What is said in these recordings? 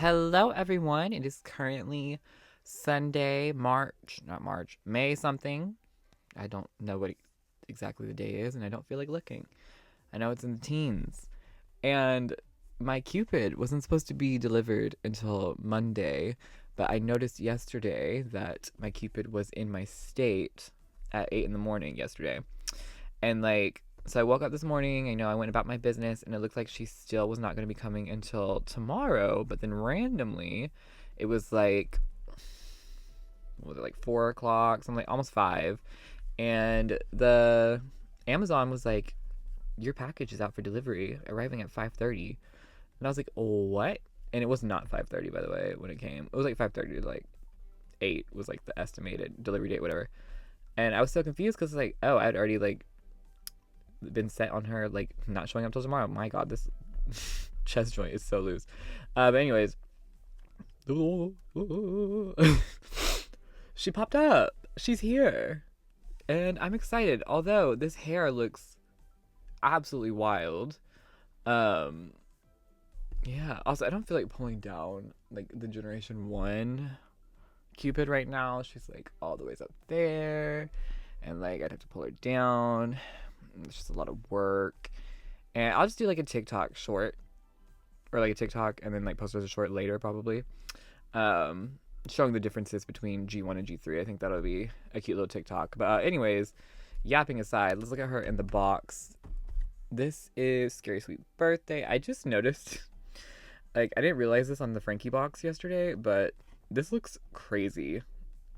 Hello, everyone. It is currently Sunday, May something. I don't know what exactly the day is, and I don't feel like looking. I know it's in the teens. And my Cupid wasn't supposed to be delivered until Monday, but I noticed yesterday that my Cupid was in my state at 8 in the morning yesterday. And so I woke up this morning, I went about my business, and it looked like she still was not going to be coming until tomorrow. But then randomly, it was what was it, like 4 o'clock, something like almost 5. And the Amazon was like, your package is out for delivery, arriving at 5:30. And I was like, oh, what? And it was not 5:30, by the way, when it came. It was like 5:30 to like 8 was like the estimated delivery date, whatever. And I was so confused because like, oh, I'd already like been set on her like not showing up till tomorrow. My God, this chest joint is so loose. But anyways, she popped up. She's here, and I'm excited. Although this hair looks absolutely wild. Yeah. Also, I don't feel like pulling down like the Generation 1 Cupid right now. She's like all the ways up there, and like I'd have to pull her down. It's just a lot of work. And I'll just do like a TikTok short, or like a TikTok and then like post as a short later probably, showing the differences between G1 and G3. I think that'll be a cute little TikTok. But anyways, yapping aside, let's look at her in the box. This is Scary Sweet Birthday. I just noticed, like, I didn't realize this on the Frankie box yesterday, but this looks crazy.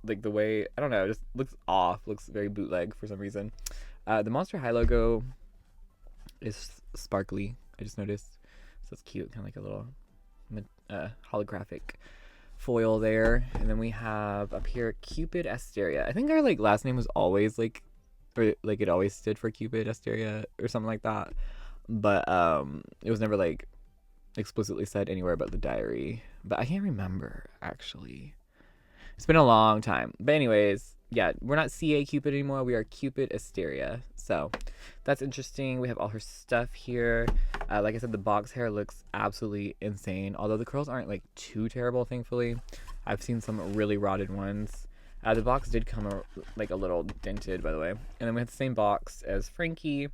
Like the way, I don't know, it just looks off. Looks very bootleg for some reason. The Monster High logo is sparkly. I just noticed. So it's cute. Kind of like a little holographic foil there. And then we have up here Cupid Asteria. I think our like last name was always like, or like it always stood for Cupid Asteria or something like that. But it was never like explicitly said anywhere but the diary. But I can't remember actually. It's been a long time. But anyways, yeah, we're not CA Cupid anymore. We are Cupid Asteria. So that's interesting. We have all her stuff here. Like I said, the box hair looks absolutely insane. Although the curls aren't like too terrible, thankfully. I've seen some really rotted ones. The box did come like a little dented, by the way. And then we have the same box as Frankie.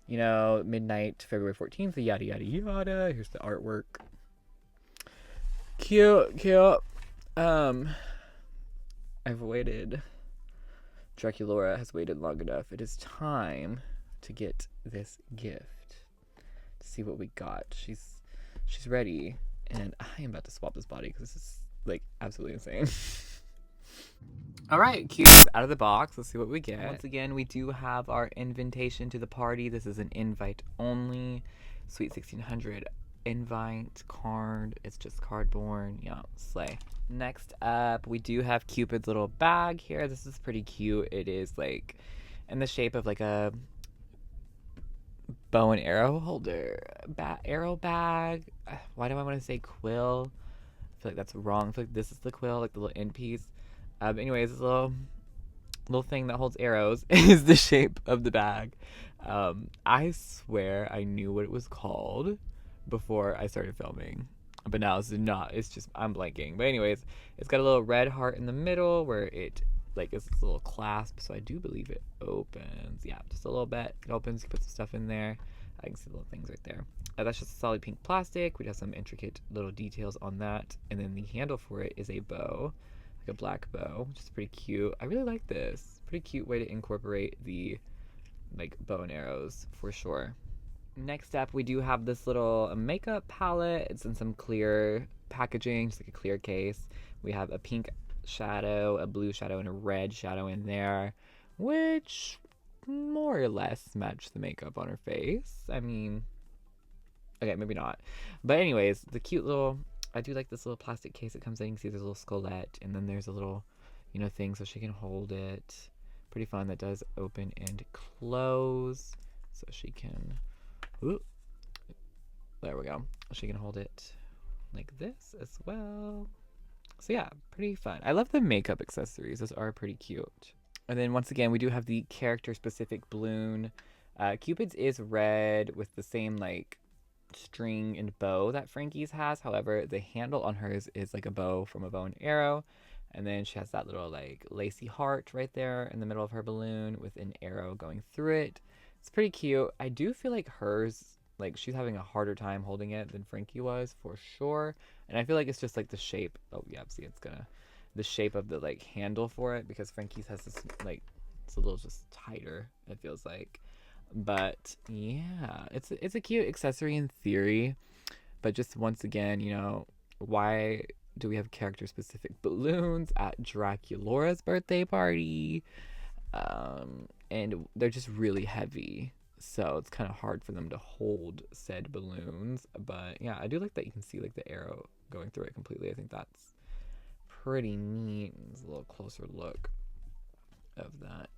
Midnight, February 14th, yada, yada, yada. Here's the artwork. Cute, cute. I've waited. Draculora has waited long enough. It is time to get this gift. To see what we got. She's ready, and I am about to swap this body because this is like absolutely insane. All right, cute. Out of the box. Let's see what we get. Once again, we do have our invitation to the party. This is an invite only. Sweet 1600 invite card. It's just cardboard. Yeah, slay. Next up, we do have Cupid's little bag here. This is pretty cute. It is like in the shape of like a bow and arrow holder, arrow bag. Why do I want to say quill? I feel like that's wrong. I feel like this is the quill, like the little end piece. Anyways, this little thing that holds arrows is the shape of the bag. I swear I knew what it was called before I started filming, but now it's not. It's just I'm blanking. But anyways, it's got a little red heart in the middle where it like is this little clasp. So I do believe it opens. Yeah, just a little bit. It opens. You put some stuff in there. I can see the little things right there. That's just a solid pink plastic. We have some intricate little details on that, and then the handle for it is a bow, like a black bow, which is pretty cute. I really like this. Pretty cute way to incorporate the like bow and arrows for sure. Next up, we do have this little makeup palette. It's in some clear packaging, just like a clear case. We have a pink shadow, a blue shadow, and a red shadow in there, which more or less match the makeup on her face. I mean, okay, maybe not. But anyways, the cute little, I do like this little plastic case it comes in. You can see there's a little skullette, and then there's a little, thing so she can hold it. Pretty fun. That does open and close, so she can... Ooh. There we go. She can hold it like this as well. So yeah, pretty fun. I love the makeup accessories. Those are pretty cute. And then once again, we do have the character specific balloon. Cupid's is red with the same like string and bow that Frankie's has. However, the handle on hers is like a bow from a bow and arrow. And then she has that little like lacy heart right there in the middle of her balloon with an arrow going through it. It's pretty cute. I do feel like hers, like she's having a harder time holding it than Frankie was for sure. And I feel like it's just like the shape. Oh yeah, see the shape of the like handle for it, because Frankie's has this like, it's a little just tighter, it feels like. But yeah, it's a cute accessory in theory, but just once again, you know, why do we have character specific balloons at Draculaura's birthday party? And they're just really heavy, so it's kind of hard for them to hold said balloons. But yeah, I do like that you can see like the arrow going through it completely. I think that's pretty neat. It's a little closer look of that.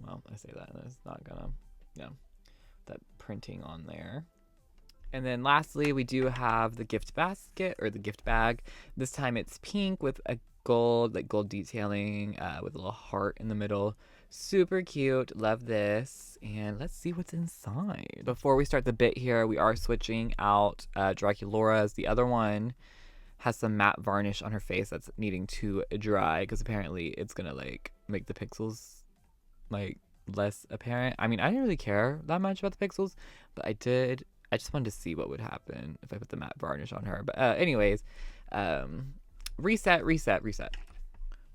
Well, I say that and it's not gonna, yeah, that printing on there. And then lastly, we do have the gift basket, or the gift bag. This time it's pink with a gold detailing with a little heart in the middle. Super cute. Love this. And let's see what's inside. Before we start the bit here, we are switching out Draculaura's. The other one has some matte varnish on her face that's needing to dry, because apparently it's gonna like make the pixels like less apparent. I mean, I didn't really care that much about the pixels, but I just wanted to see what would happen if I put the matte varnish on her. But anyways, reset.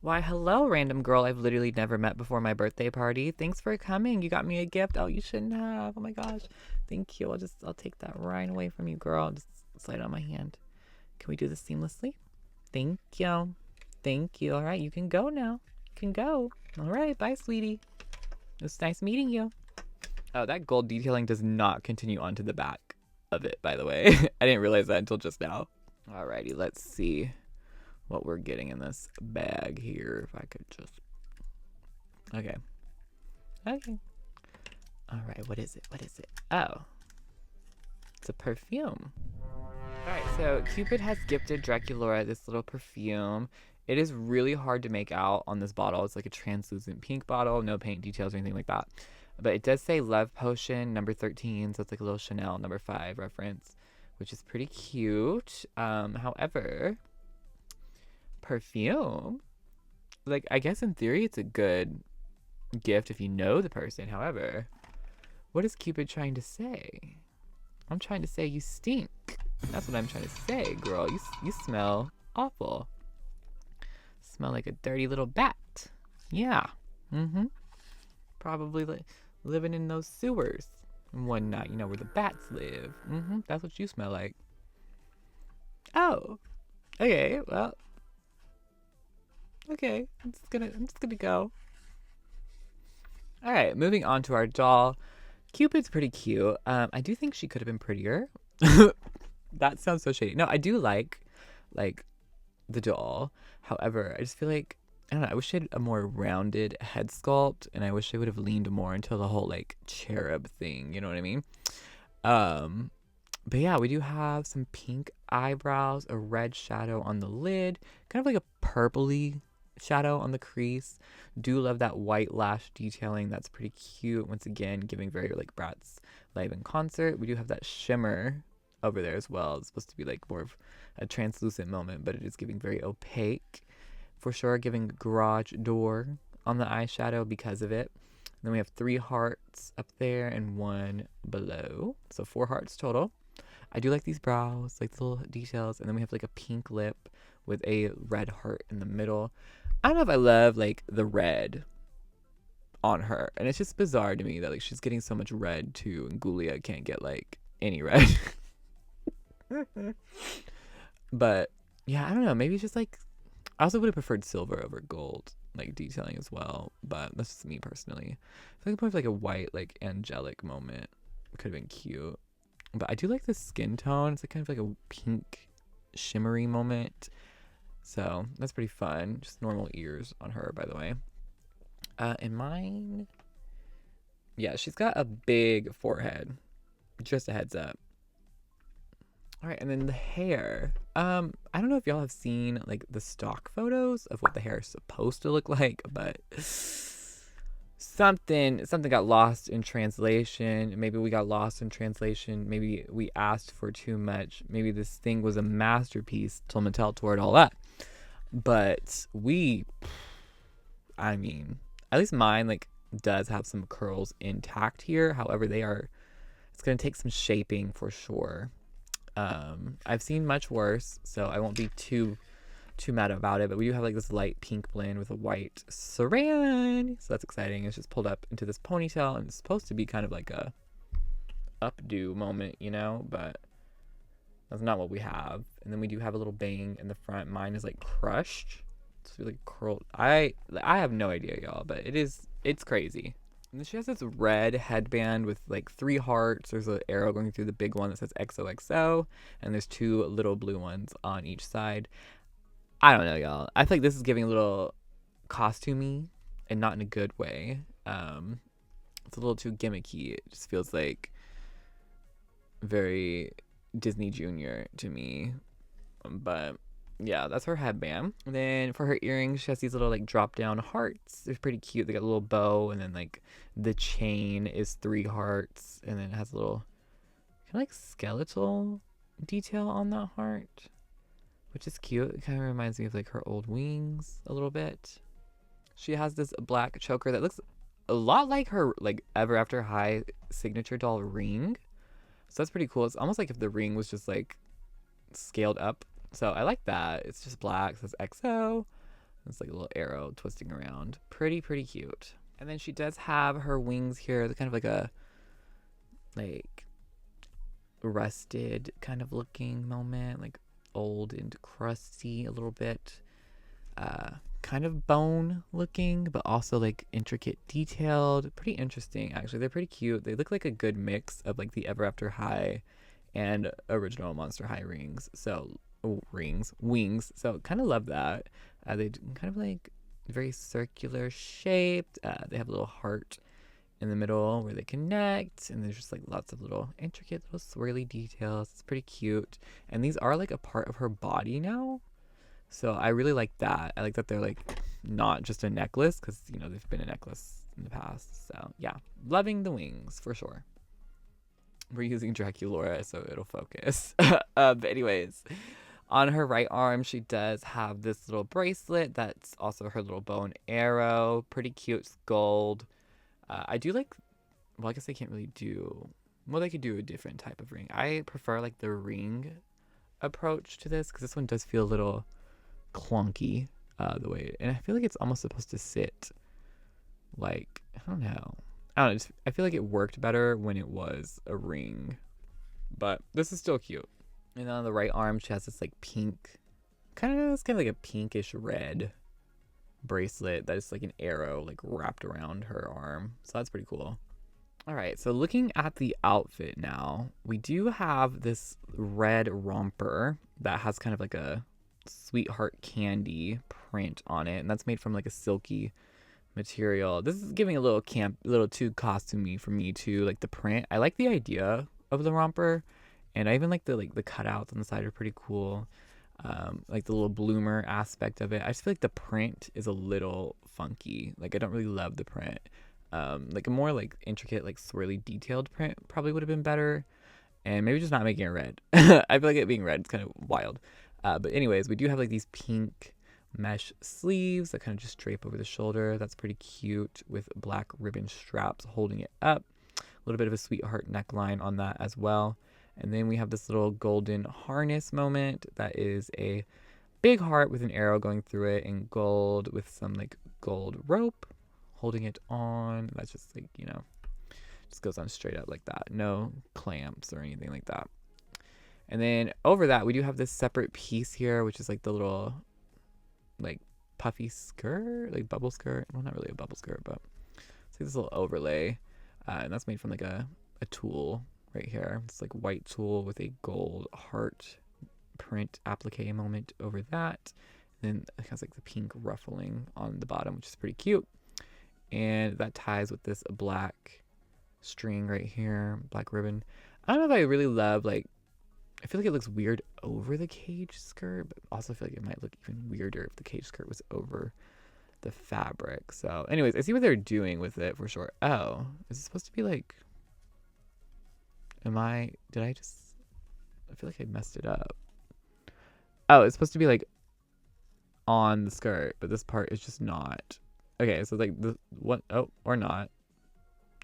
Why, hello, random girl I've literally never met before my birthday party. Thanks for coming. You got me a gift. Oh, you shouldn't have. Oh my gosh. Thank you. I'll take that right away from you, girl. Just slide it on my hand. Can we do this seamlessly? Thank you. Thank you. All right, you can go now. You can go. All right, bye, sweetie. It was nice meeting you. Oh, that gold detailing does not continue onto the back of it, by the way. I didn't realize that until just now. Alrighty, let's see what we're getting in this bag here. If I could just... Okay. Alright, what is it? Oh. It's a perfume. Alright, so Cupid has gifted Draculaura this little perfume. It is really hard to make out on this bottle. It's like a translucent pink bottle, no paint details or anything like that. But it does say Love Potion number 13, so it's like a little Chanel number 5 reference, which is pretty cute. However, perfume, like, I guess in theory it's a good gift if you know the person. However, what is Cupid trying to say? I'm trying to say you stink. That's what I'm trying to say, girl. You smell awful. Smell like a dirty little bat. Yeah. Probably living in those sewers and whatnot, you know, where the bats live. That's what you smell like. Oh. Okay, well. Okay, I'm just gonna go. Alright, moving on to our doll. Cupid's pretty cute. I do think she could have been prettier. That sounds so shady. No, I do like the doll. However, I just feel like, I don't know, I wish she had a more rounded head sculpt, and I wish they would have leaned more into the whole like cherub thing, you know what I mean? But yeah, we do have some pink eyebrows, a red shadow on the lid, kind of like a purpley shadow on the crease. Do love that white lash detailing. That's pretty cute. Once again, giving very like Bratz live in concert. We do have that shimmer over there as well. It's supposed to be like more of a translucent moment, but it is giving very opaque. For sure, giving garage door on the eyeshadow because of it. And then we have 3 hearts up there and 1 below. So 4 hearts total. I do like these brows, like the little details. And then we have like a pink lip with a red heart in the middle. I don't know if I love like the red on her. And it's just bizarre to me that like she's getting so much red too, and Gulia can't get like any red. But yeah, I don't know. Maybe it's just like, I also would have preferred silver over gold, like detailing as well. But that's just me personally. I feel like more of like a white, like angelic moment could have been cute. But I do like the skin tone. It's like kind of like a pink shimmery moment. So that's pretty fun. Just normal ears on her, by the way. And mine, yeah, she's got a big forehead. Just a heads up. All right, and then the hair. I don't know if y'all have seen like the stock photos of what the hair is supposed to look like, but something got lost in translation. Maybe we got lost in translation. Maybe we asked for too much. Maybe this thing was a masterpiece till Mattel tore it all up. But I mean, at least mine like does have some curls intact here. However, it's gonna take some shaping for sure. I've seen much worse, so I won't be too mad about it. But we do have like this light pink blend with a white saran, so that's exciting. It's just pulled up into this ponytail, and it's supposed to be kind of like a updo moment, you know, but that's not what we have. And then we do have a little bang in the front. Mine is like crushed. It's really curled. I have no idea, y'all, but it's crazy. And then she has this red headband with like 3 hearts. There's an arrow going through the big one that says XOXO, and there's 2 little blue ones on each side. I don't know, y'all. I feel like this is giving a little costumey and not in a good way. It's a little too gimmicky. It just feels like very Disney Junior to me. But yeah, that's her headband. And then for her earrings, she has these little like drop down hearts. They're pretty cute. They got a little bow, and then like the chain is 3 hearts, and then it has a little kind of like skeletal detail on that heart, which is cute. It kind of reminds me of like her old wings a little bit. She has this black choker that looks a lot like her like Ever After High signature doll ring. So that's pretty cool. It's almost like if the ring was just like scaled up. So I like that. It's just black. It says XO. It's like a little arrow twisting around. Pretty cute. And then she does have her wings here. They're kind of like a like rusted kind of looking moment, like old and crusty a little bit. Kind of bone looking, but also like intricate detailed. Pretty interesting, actually. They're pretty cute. They look like a good mix of like the Ever After High and original Monster High rings. So wings. So kind of love that. They kind of like very circular shaped. They have a little heart in the middle where they connect, and there's just like lots of little intricate little swirly details. It's pretty cute, and these are like a part of her body now. So I really like that. I like that they're like not just a necklace, because you know they've been a necklace in the past. So yeah, loving the wings for sure. We're using Draculaura, so it'll focus. But anyways, on her right arm, she does have this little bracelet that's also her little bow and arrow. Pretty cute. It's gold. I do like, well, I guess they can't really do, well, they could do a different type of ring. I prefer like the ring approach to this, because this one does feel a little clunky the way, and I feel like it's almost supposed to sit like, I don't know, I feel like it worked better when it was a ring, but this is still cute. And on the right arm, she has this like pink, it's kind of like a pinkish red bracelet that is like an arrow like wrapped around her arm. So that's pretty cool. All right, so looking at the outfit now, we do have this red romper that has kind of like a sweetheart candy print on it, and that's made from like a silky material. This is giving a little too costumey for me too. Like the print, I like the idea of the romper, and I even like the cutouts on the side are pretty cool. Like the little bloomer aspect of it. I just feel like the print is a little funky. Like I don't really love the print. Like a more like intricate, like swirly detailed print probably would have been better. And maybe just not making it red. I feel like it being red is kind of wild. But anyways, we do have like these pink mesh sleeves that kind of just drape over the shoulder. That's pretty cute, with black ribbon straps holding it up. A little bit of a sweetheart neckline on that as well. And then we have this little golden harness moment that is a big heart with an arrow going through it in gold, with some like gold rope holding it on. That's just like, you know, just goes on straight up like that. No clamps or anything like that. And then over that, we do have this separate piece here, which is like the little like puffy skirt, like bubble skirt. Well, not really a bubble skirt, but it's like this little overlay. And that's made from like a tool right here. It's like white tulle with a gold heart print applique moment over that. And then it has like the pink ruffling on the bottom, which is pretty cute. And that ties with this black string right here, black ribbon. I don't know if I really love, like, I feel like it looks weird over the cage skirt, but also I feel like it might look even weirder if the cage skirt was over the fabric. So anyways, I see what they're doing with it for sure. Oh, is it supposed to be like, I feel like I messed it up. Oh, it's supposed to be like on the skirt, but this part is just not. Okay, so like what? Oh, or not.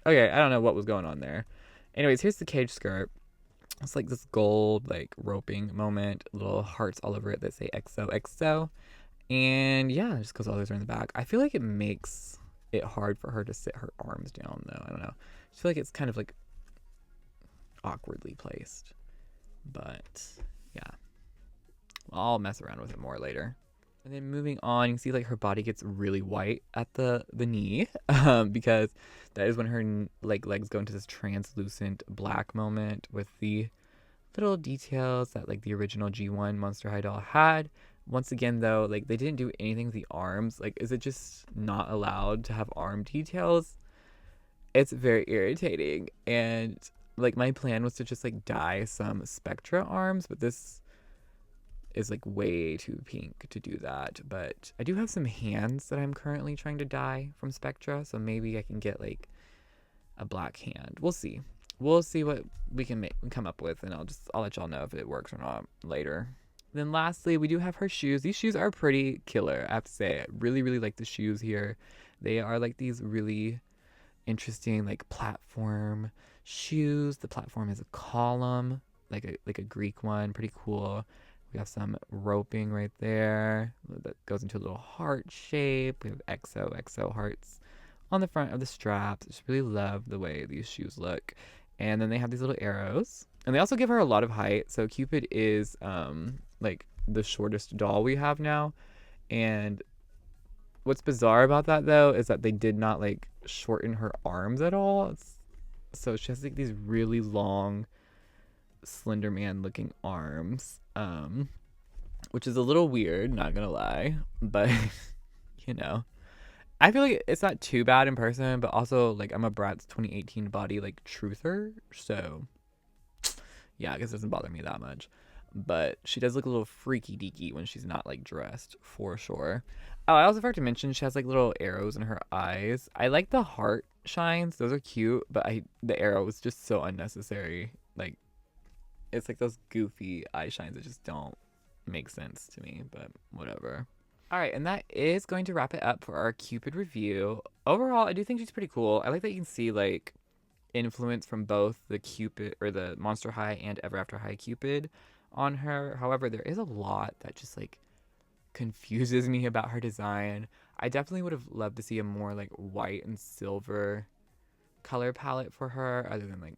Okay, I don't know what was going on there. Anyways, here's the cage skirt. It's like this gold like roping moment, little hearts all over it that say XOXO. And yeah, it just goes all the way in the back. I feel like it makes it hard for her to sit her arms down though. I don't know. I feel like it's kind of like awkwardly placed. But yeah. I'll mess around with it more later. And then moving on, you can see like her body gets really white at the knee, because that is when her like legs go into this translucent black moment with the little details that like the original G1 Monster High doll had. Once again though, like they didn't do anything with the arms. Like, is it just not allowed to have arm details? It's very irritating. And like my plan was to just like dye some Spectra arms, but this is like way too pink to do that. But I do have some hands that I'm currently trying to dye from Spectra, so maybe I can get like a black hand. We'll see what we can come up with, and I'll let y'all know if it works or not later. Then lastly, we do have her shoes. These shoes are pretty killer, I have to say. I really like the shoes here. They are like these really interesting like platform shoes. The platform is a column, like a Greek one, pretty cool. We have some roping right there that goes into a little heart shape. We have XOXO hearts on the front of the straps. I just really love the way these shoes look. And then they have these little arrows. And they also give her a lot of height. So Cupid is like the shortest doll we have now. And what's bizarre about that though is that they did not like shorten her arms at all. So she has like these really long Slender Man looking arms, which is a little weird, not gonna lie, but you know, I feel like it's not too bad in person, but also like I'm a Bratz 2018 body like truther, so yeah, I guess it doesn't bother me that much. But she does look a little freaky deaky when she's not like dressed, for sure. Oh, I also forgot to mention she has like little arrows in her eyes. I like the heart shines, those are cute, but the arrow was just so unnecessary. Like, it's like those goofy eye shines that just don't make sense to me, but whatever. All right, and that is going to wrap it up for our Cupid review. Overall, I do think she's pretty cool. I like that you can see like influence from both the Cupid or the Monster High and Ever After High Cupid on her. However, there is a lot that just like confuses me about her design. I definitely would have loved to see a more like white and silver color palette for her, other than like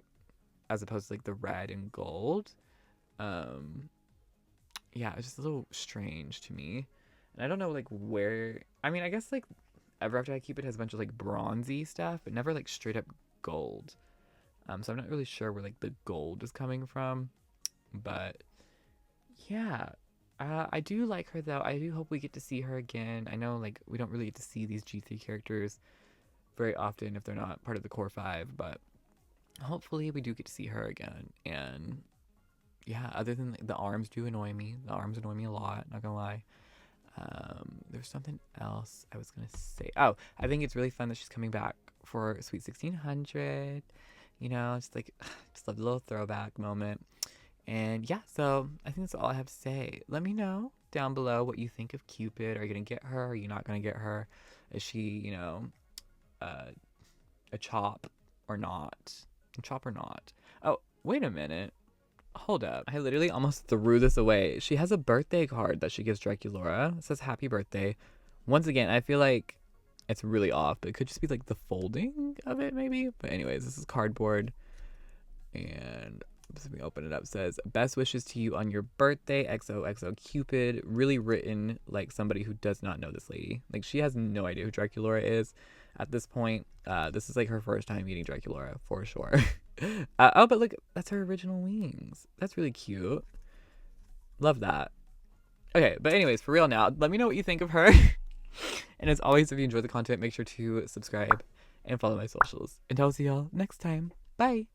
as opposed to like the red and gold. Yeah, it's just a little strange to me. And I don't know like where, I mean, I guess like Ever After High Cupid has a bunch of like bronzy stuff, but never like straight up gold. So I'm not really sure where like the gold is coming from. But yeah, I do like her though. I do hope we get to see her again. I know like we don't really get to see these G3 characters very often if they're not part of the core 5, but hopefully we do get to see her again. And yeah, other than the arms do annoy me. The arms annoy me a lot, not gonna lie. There's something else I was gonna say. Oh, I think it's really fun that she's coming back for Sweet 1600. You know, just like, just love the little throwback moment. And yeah, so I think that's all I have to say. Let me know down below what you think of Cupid. Are you gonna get her? Are you not gonna get her? Is she, you know, a chop or not? A chop or not? Oh, wait a minute. Hold up. I literally almost threw this away. She has a birthday card that she gives Draculaura. It says happy birthday. Once again, I feel like it's really off, but it could just be like the folding of it maybe. But anyways, this is cardboard. And let me open it up. It says, best wishes to you on your birthday, XOXO Cupid. Really written like somebody who does not know this lady. Like, she has no idea who Draculaura is at this point. This is like her first time meeting Draculaura for sure. Oh, but look, that's her original wings. That's really cute. Love that. Okay, but anyways, for real now, let me know what you think of her. And as always, if you enjoy the content, make sure to subscribe and follow my socials. And I'll see y'all next time. Bye.